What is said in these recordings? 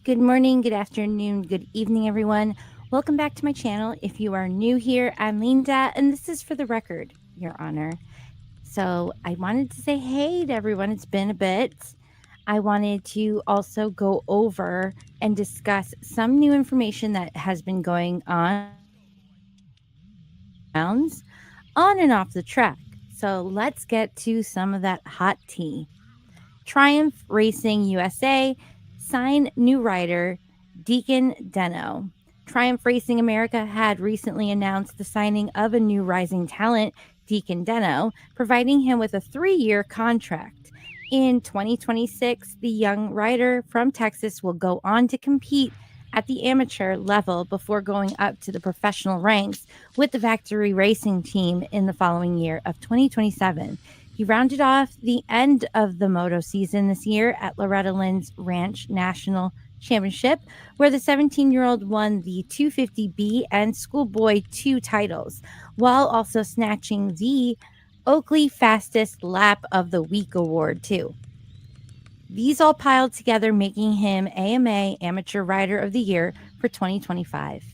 Good morning, good afternoon, good evening, everyone. Welcome back to my channel. If you are new here, I'm Linda, and this is for the record, Your Honor. So I wanted to say hey to everyone. It's been a bit. I wanted to also go over and discuss some new information that has been going on and off the track. So let's get to some of that hot tea. Triumph Racing USA sign new rider Deacon Deno. Triumph Racing America had recently announced the signing of a new rising talent, Deacon Deno, providing him with a 3-year contract. In 2026, the young rider from Texas will go on to compete at the amateur level before going up to the professional ranks with the Factory Racing team in the following year of 2027. He rounded off the end of the Moto season this year at Loretta Lynn's Ranch National Championship, where the 17-year-old won the 250B and Schoolboy 2 titles, while also snatching the Oakley Fastest Lap of the Week award, too. These all piled together, making him AMA Amateur Rider of the Year for 2025.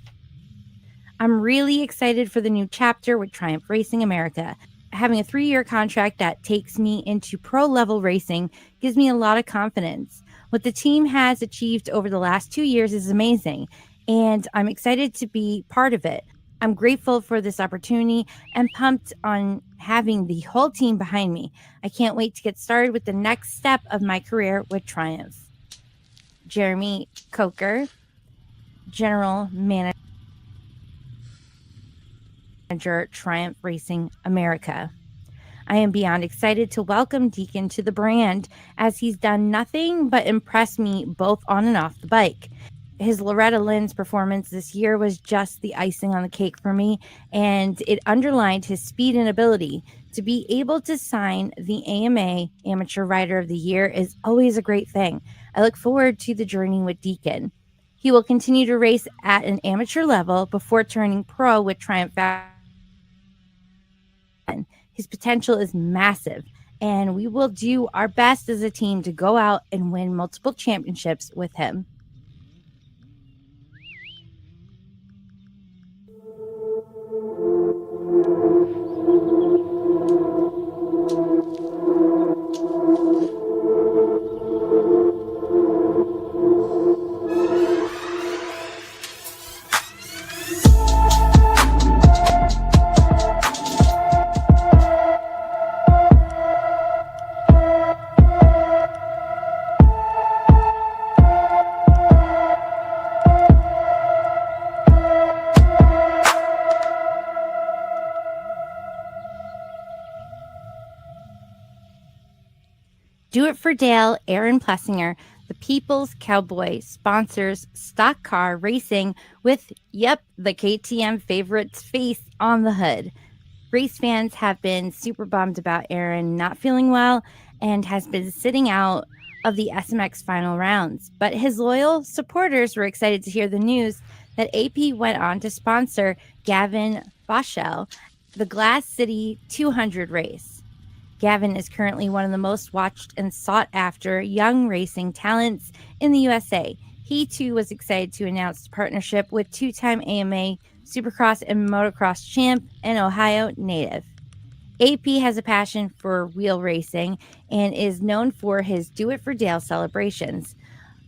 I'm really excited for the new chapter with Triumph Racing America. Having a 3-year contract that takes me into pro-level racing gives me a lot of confidence. What the team has achieved over the last 2 years is amazing, and I'm excited to be part of it. I'm grateful for this opportunity and pumped on having the whole team behind me. I can't wait to get started with the next step of my career with Triumph. Jeremy Coker, General Manager, Triumph Racing America. I am beyond excited to welcome Deacon to the brand, as he's done nothing but impress me both on and off the bike. His Loretta Lynn's performance this year was just the icing on the cake for me, and it underlined his speed and ability. To be able to sign the AMA Amateur Rider of the Year is always a great thing. I look forward to the journey with Deacon. He will continue to race at an amateur level before turning pro with Triumph. His potential is massive, and we will do our best as a team to go out and win multiple championships with him. Do It for Dale, Aaron Plessinger, the People's Cowboy, sponsors stock car racing with, the KTM favorite's face on the hood. Race fans have been super bummed about Aaron not feeling well and has been sitting out of the SMX final rounds. But his loyal supporters were excited to hear the news that AP went on to sponsor Gavin Boschel, the Glass City 200 race. Gavin is currently one of the most watched and sought after young racing talents in the USA. He too was excited to announce the partnership with 2-time AMA Supercross and Motocross champ and Ohio native. AP has a passion for wheel racing and is known for his Do It for Dale celebrations.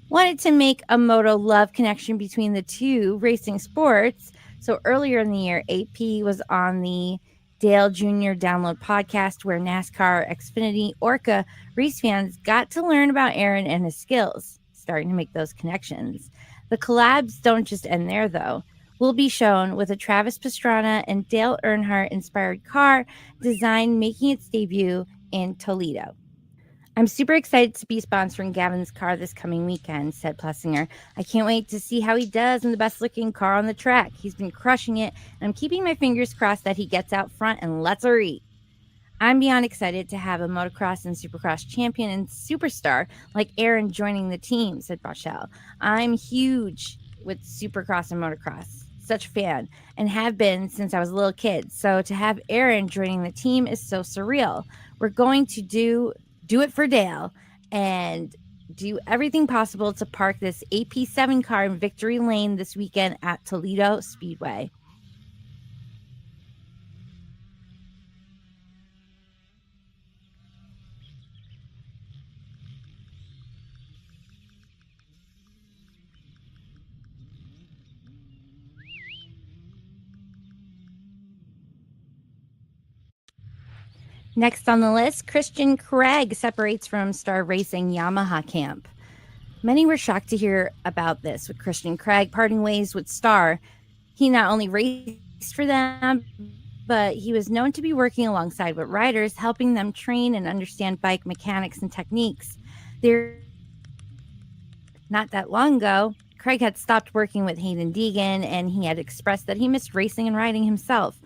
Wanted to make a Moto love connection between the two racing sports, so earlier in the year, AP was on the Dale Jr. Download podcast, where NASCAR, Xfinity, Orca race fans got to learn about Aaron and his skills, starting to make those connections. The collabs don't just end there, though. We'll be shown with a Travis Pastrana and Dale Earnhardt inspired car design making its debut in Toledo. I'm super excited to be sponsoring Gavin's car this coming weekend, said Plessinger. I can't wait to see how he does in the best looking car on the track. He's been crushing it, and I'm keeping my fingers crossed that he gets out front and lets her eat. I'm beyond excited to have a motocross and supercross champion and superstar like Aaron joining the team, said Boschel. I'm huge with supercross and motocross. Such a fan, and have been since I was a little kid. So to have Aaron joining the team is so surreal. We're going to do it for Dale, and do everything possible to park this AP7 car in Victory Lane this weekend at Toledo Speedway. Next on the list, Christian Craig separates from Star Racing Yamaha camp. Many were shocked to hear about this, with Christian Craig parting ways with Star. He not only raced for them, but he was known to be working alongside with riders, helping them train and understand bike mechanics and techniques. Not that long ago, Craig had stopped working with Hayden Deegan, and he had expressed that he missed racing and riding himself.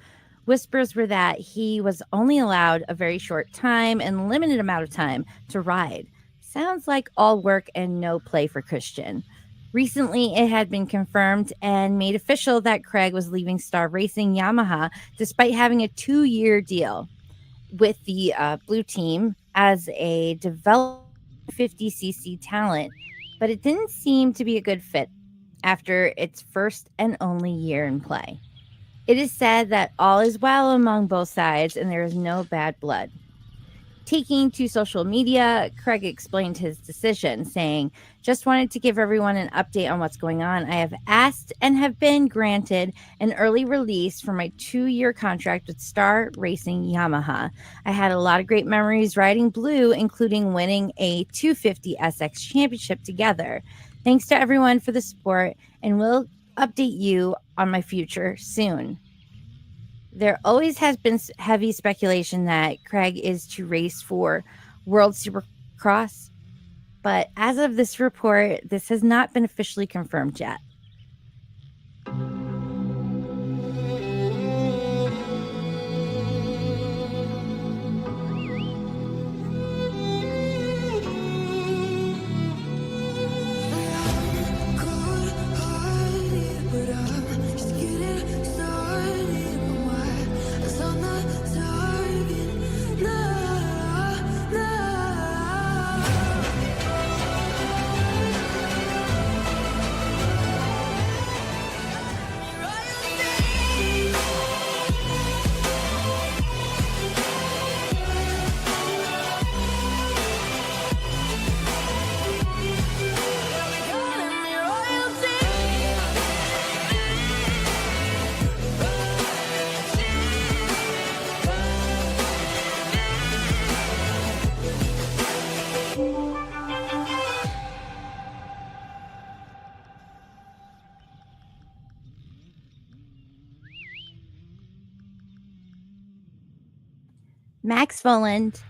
Whispers were that he was only allowed a very short time and limited amount of time to ride. Sounds like all work and no play for Christian. Recently, it had been confirmed and made official that Craig was leaving Star Racing Yamaha despite having a 2-year deal with the Blue Team as a developed 50cc talent, but it didn't seem to be a good fit after its first and only year in play. It is said that all is well among both sides and there is no bad blood. Taking to social media, Craig explained his decision, saying, "Just wanted to give everyone an update on what's going on. I have asked and have been granted an early release for my 2-year contract with Star Racing Yamaha. I had a lot of great memories riding blue, including winning a 250 SX championship together. Thanks to everyone for the support, and we'll update you on my future soon." There always has been heavy speculation that Craig is to race for World Supercross, but as of this report, this has not been officially confirmed yet. Max Vohland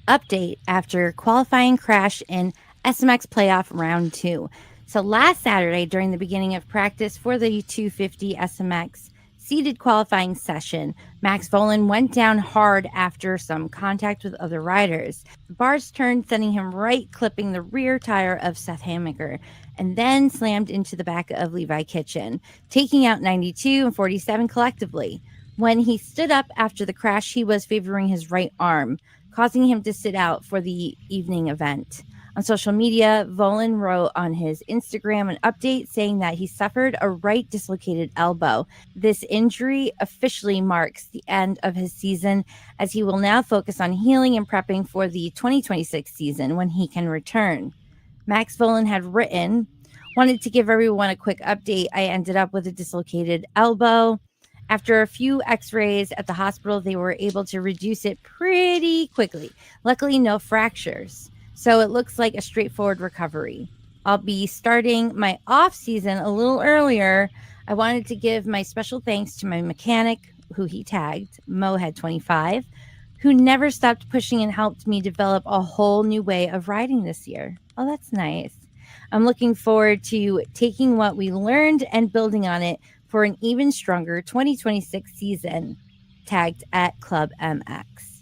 update after qualifying crash in SMX playoff round 2. So last Saturday, during the beginning of practice for the 250 SMX seeded qualifying session, Max Vohland went down hard after some contact with other riders. The bars turned, sending him right, clipping the rear tire of Seth Hammaker, and then slammed into the back of Levi Kitchen, taking out 92 and 47 collectively. When he stood up after the crash, he was favoring his right arm, causing him to sit out for the evening event. On social media, Vohland wrote on his Instagram an update saying that he suffered a right dislocated elbow. This injury officially marks the end of his season, as he will now focus on healing and prepping for the 2026 season when he can return. Max Vohland had written, "Wanted to give everyone a quick update. I ended up with a dislocated elbow. After a few x-rays at the hospital, they were able to reduce it pretty quickly. Luckily, no fractures. So it looks like a straightforward recovery. I'll be starting my off season a little earlier. I wanted to give my special thanks to my mechanic, who he tagged, Mohead25, who never stopped pushing and helped me develop a whole new way of riding this year." Oh, that's nice. "I'm looking forward to taking what we learned and building on it for an even stronger 2026 season," tagged at Club MX.